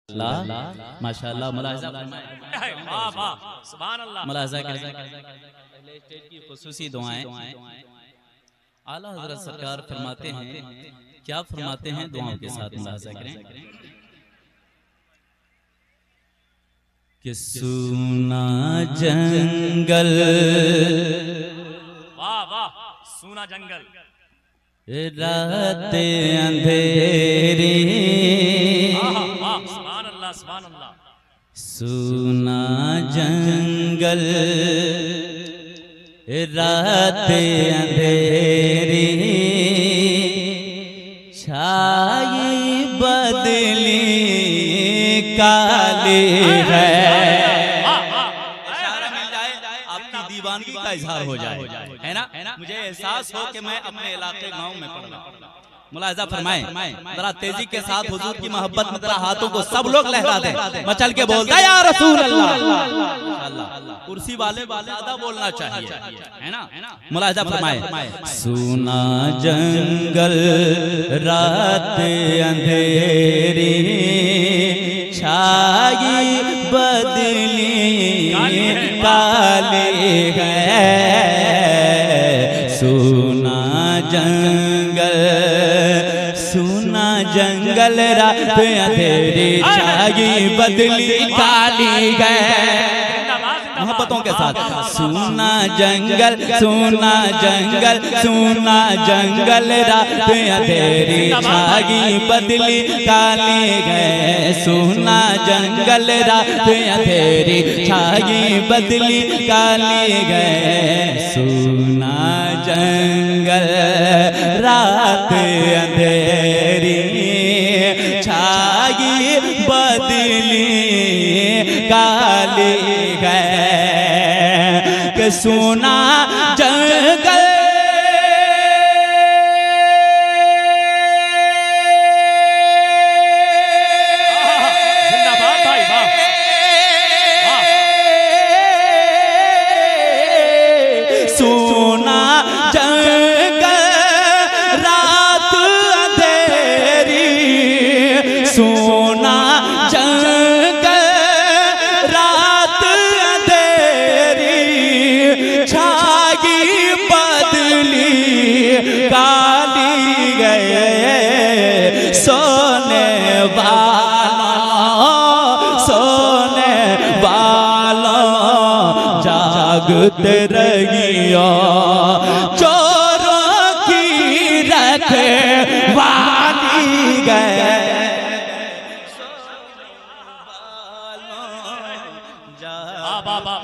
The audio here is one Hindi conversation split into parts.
माशाअल्लाह मुलाहिज़ा मुलाहिज़ा करें स्टेज की खुसूसी दुआएं आला हज़रत सरकार फरमाते हैं, क्या फरमाते हैं दुआओं के साथ मुलाहिज़ा करें कि सूना जंगल, वाह वाह, सूना जंगल, रात अंधेरी, सुभान अल्लाह सुभान अल्लाह, सूना जंगल रात अंधेरी, छाई बदली काली है। इशारा मिल जाए आपकी दीवानगी का इजहार हो जाए, है ना? मुझे एहसास हो कि मैं अपने इलाके गांव में पढ़ रहा हूं। मुलाहिज़ा फरमाएं, जरा तेजी के साथ हुजूर की मोहब्बत में जरा हाथों को सब लोग लहरा दें, मचल के बोलता या रसूल अल्लाह। कुर्सी वाले ज्यादा बोलना चाहिए, है ना? मुलाहिज़ा फरमाएं, सूना जंगल रात अंधेरी, छाई बदली काली है। सूना जंगल, सूना जंगल रात अंधेरी, छाई बदली काली है। मोहब्बतों के साथ सूना जंगल, सूना जंगल, सूना जंगल रात अंधेरी, छाई बदली काली है। सूना जंगल रात अंधेरी, छाई बदली काली है। सूना जंगल रात अंधेरी, छाई बदली काली है। कि सूना जंगल जिंदाबाद भाई, वाह वाह, सूना जंगल रात अंधेरी, सूना जंगल रात अंधेरी, छाई बदली काली गए। सोने वालों जागते रहियो, चोरों की रखवाली गए। वाह वाह वाह,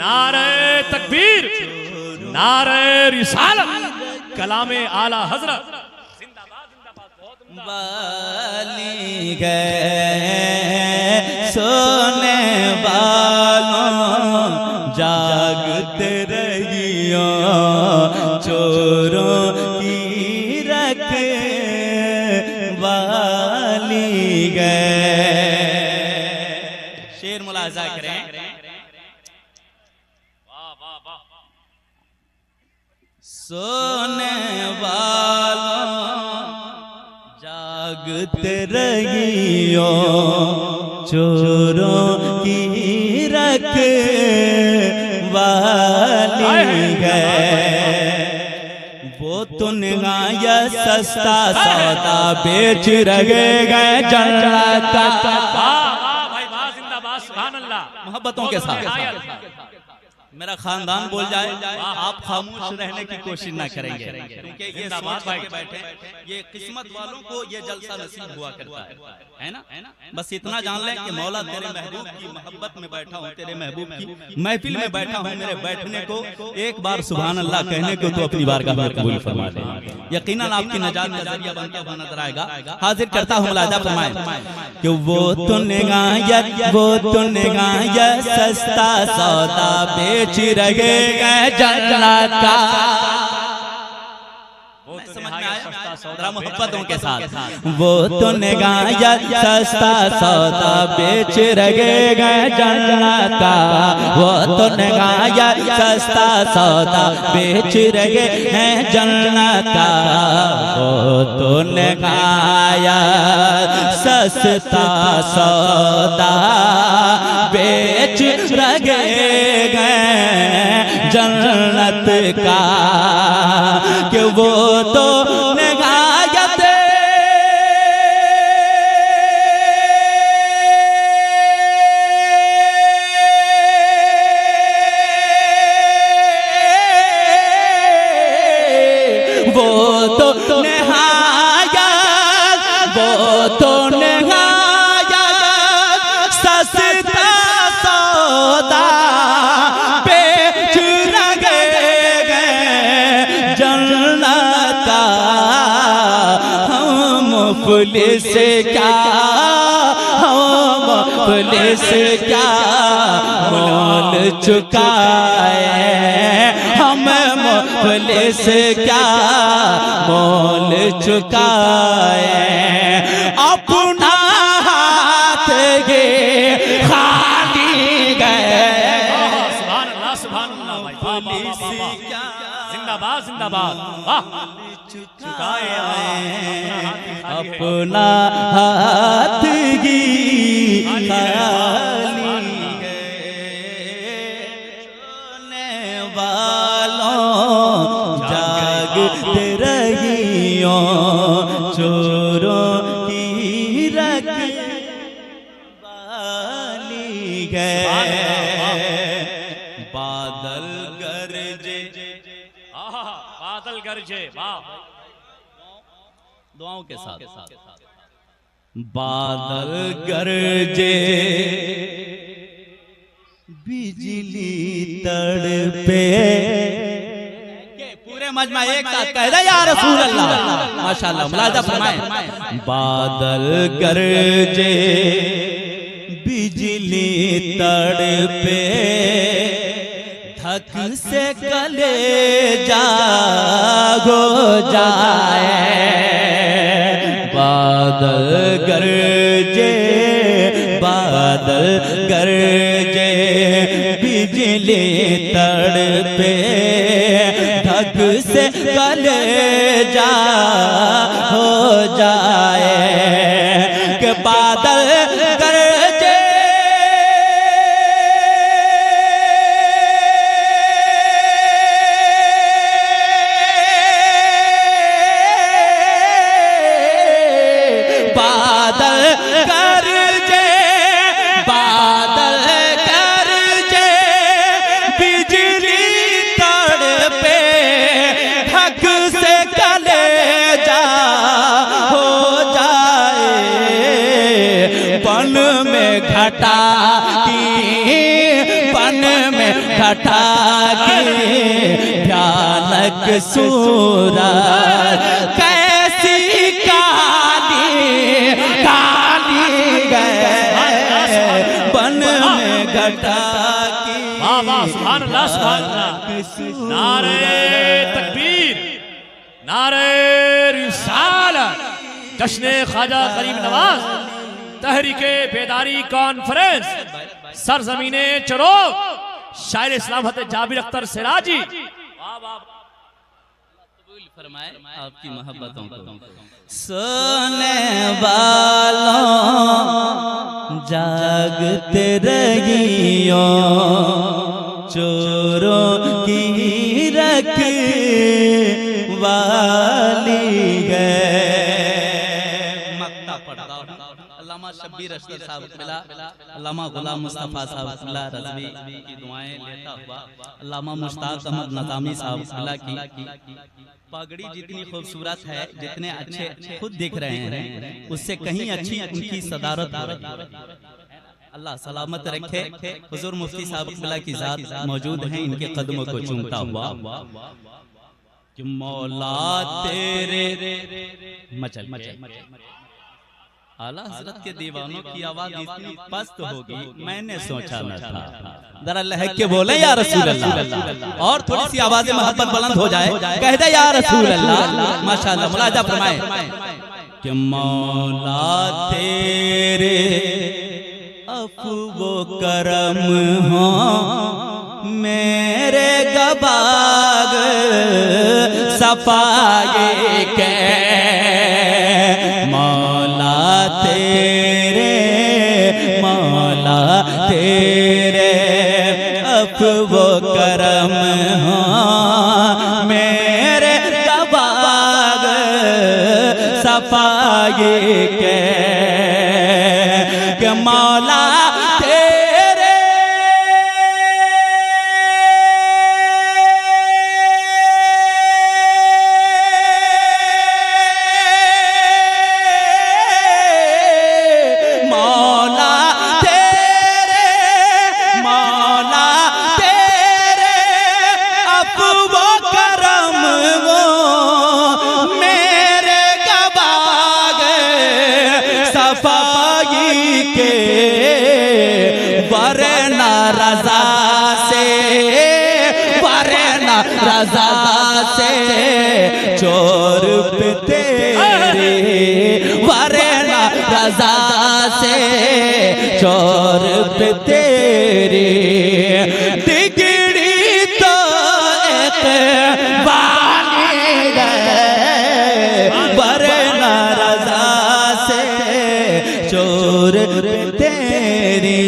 नारे तकबीर, नारे रिसालत, कलामे आला हजरत, जिंदाबाद जिंदाबाद, बहुत उम्दा। वाली गए सोने वालों जागते रहियो, चोरों की रखवाली गए। शेर मुलाहिज़ा करें, वाह वाह वाह, सोने वालों जागते रहियो, चोरों की रखवाली है। वो तो निगाया सस्ता सौदा बेच रहे गए जन्नत का। वाह वाह भाई वाह, जिंदाबाद, सुभान अल्लाह। मोहब्बतों के साथ मेरा खानदान बोल जाए, आप खामोश रहने की कोशिश ना करेंगे, क्योंकि ये सोच के बैठे, ये किस्मत वालों को ये जलसा नसीब हुआ करता है ना? बस इतना जान लें कि मौला तेरे महबूब की मोहब्बत में बैठा हूँ, तेरे महबूब की महफिल में बैठा हूँ। मेरे बैठने को एक बार सुभान अल्लाह कहने को तो अपनी बारगाह में कबूल फरमा ले। यकीनन आपकी नजात का जरिया बनता हुआ नजर आएगा। हाजिर करता हूँ, मुलाहिज़ा फरमाएं कि वो तो निगायत, वो तो निगायत सस्ता सौदा बेच रहे गए जन्नत का। वो तो निहायत सस्ता जरा मोहब्बतों के साथ। वो तो निगाया सस्ता सौदा बेच रगे गए जन्नत का, वो तो निगाया सस्ता सौदा बेच रगे हैं जन्नत का, वो तो निगाया सस्ता सौदा बेच रगे गए जन्नत का, कि वो तो निगायत वो तो निहायत, वो तो निहायत सस्ता सौदा बेच रगे गए जन्नत का, हम मुफलिस क्या, हम मुफलिस क्या मोल चुकाए, हम मुफलिस क्या मोल चुकाए, अपना हाथ गे खाली गए। सुभान अल्लाह भाई, वाह वाह वाह वाह, जिंदाबाद जिंदाबाद, वाह। चुकाए अपना हाथ गी खाली गए वालों जागते रहियो चोरों की रखवाली गए, बादल गरजे, बादल गरजे, वाह। दुआओं के साथ। बादल गरजे बिजली तड़पे, पूरे मजमा एक साथ कह दे या रसूल अल्लाह, माशाअल्लाह मुलाजा फरमाए। बादल गरजे बिजली तड़पे, धक से कलेजा हो जाए, बादल गरजे, बादल गरजे बिजली तड़पे, धक से कलेजा हो जाए, कि बादल गरजे बादल गरजे, बादल गरजे बिजली तड़पे, धक से कलेजा हो जाए, बन में घटा की, बन में घटा की भयानक सूरत, कैसी काली काली गए बन में घटा की, सुभान अल्लाह सुभान अल्लाह। नारे तकबीर, नारे रिसालत, जश्न ख्वाजा गरीब नवाज, तहरीके बेदारी कॉन्फ्रेंस, सरजमीने चरोग, शायर इस्लाम हज़रत जाबिर अख्तर सिराजी, फरमाए आपकी मोहब्बतों को। सोने वालों जागते रहियो चोरों की रखवाली गए। मक्ता पढ़ता अल्लामा शब्बीर अख्तर साहब मिला, अल्लामा गुलाम मुस्तफ़ा साहब मिला रज़वी की दुआएं लेता हुआ, अल्लामा मुश्ताक अहमद नज़ामी साहब मिला की पगड़ी जितनी खूबसूरत है, जितने अच्छे खुद दिख रहे हैं, उससे कहीं अच्छी उनकी सदारत हो रही है। अल्लाह सलामत रखे। हुजूर मुफ्ती साहब अब्दुल्ला की जात मौजूद हैं, इनके कदमों को चूमता हुआ कि मौला तेरे मचल आला हजरत के दीवानों की आवाज इतनी पस्त होगी मैंने सोचा न था। जरा लहक के बोले या रसूल अल्लाह, और थोड़ी सी आवाज़ मोहब्बत बुलंद हो जाए, कह दे या रसूल अल्लाह। माशाअल्लाह, मुलाजा फरमाए कि मौला तेरे अफ़्व करम हो मेरे गबाग सफाए के, मौला तेरे अफ़्व करम हो मेरे गबाग सफाए के, मौला रज़ा से चोर पे तेरे, वरना रज़ा से चोर पे तेरे, बिगड़ी तो एक बानी गए, वरना रज़ा से चोर पे तेरे।